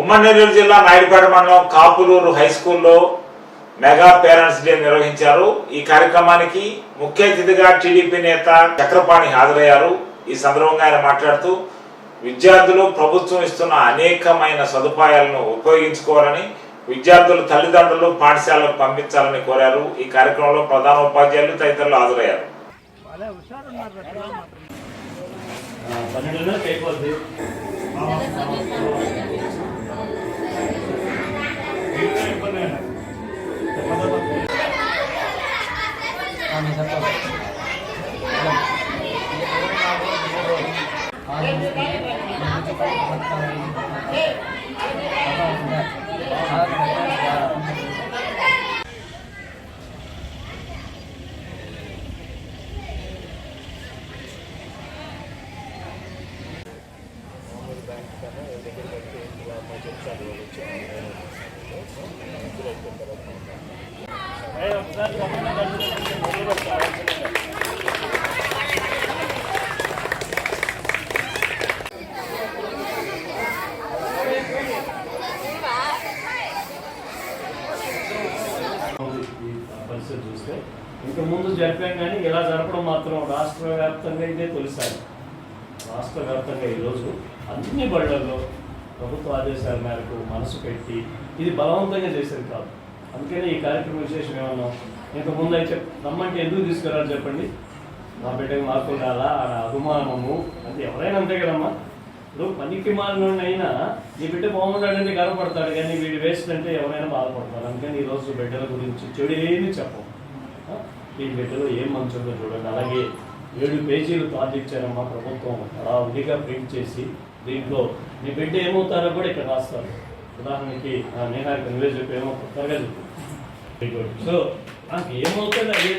ఉమ్మడి నెల్లూరు జిల్లా నాయుడుపేట మండలం కాపులూరు హై స్కూల్లో మెగా పేరెంట్స్ డే నిర్వహించారు. ఈ కార్యక్రమానికి ముఖ్య అతిథిగా టీడీపీ నేత చక్రపాణి హాజరయ్యారు. ఈ సందర్భంగా ఆయన మాట్లాడుతూ విద్యార్థులు ప్రభుత్వం ఇస్తున్న అనేకమైన సదుపాయాలను ఉపయోగించుకోవాలని, విద్యార్థులు తల్లిదండ్రులు పాఠశాలకు పంపించాలని కోరారు. ఈ కార్యక్రమంలో ప్రధాన ఉపాధ్యాయులు తదితరులు హాజరయ్యారు. పరిస్థితి చూస్తే ఇంతకుముందు జరిపాం కానీ ఇలా జరపడం మాత్రం రాష్ట్ర వ్యాప్తంగా ఇదే తొలిసారి. రాష్ట్ర వ్యాప్తంగా ఈరోజు అన్ని బళ్ళల్లో ప్రభుత్వ ఆదేశాల మేరకు మనసు పెట్టి ఇది బలవంతంగా చేసేది కాదు. అందుకనే ఈ కార్యక్రమం విశేషం ఏమన్నా ఇంతకుముందు అయితే రమ్మంటే ఎందుకు తీసుకురారు చెప్పండి. మా బిడ్డకి మార్కులు రాలా ఆ అభిమానము అంటే ఎవరైనా అంతే కదమ్మా. ఇప్పుడు పనికి మాలినైనా నీ బిడ్డ బాగుండాలంటే గర్వపడతాడు, కానీ వీడు వేస్ట్ అంటే ఎవరైనా బాధపడతారు. అందుకని ఈరోజు బిడ్డల గురించి చెడు ఏమీ చెప్పం. ఈ బిడ్డలో ఏం మంచిగా చూడండి. అలాగే 7 పేజీలు థాట్ ఇచ్చారమ్మా ప్రభుత్వం, అలా ఉడిగా ప్రింట్ చేసి దీంట్లో నీ బిడ్డ ఏమవుతారో కూడా ఇక్కడ రాస్తారు. ఉదాహరణకి నేహారికి నువ్వే చెప్పి ఏమవుతారు త్వరగా చెప్పు. సో నాకు ఏమవుతుంది అదే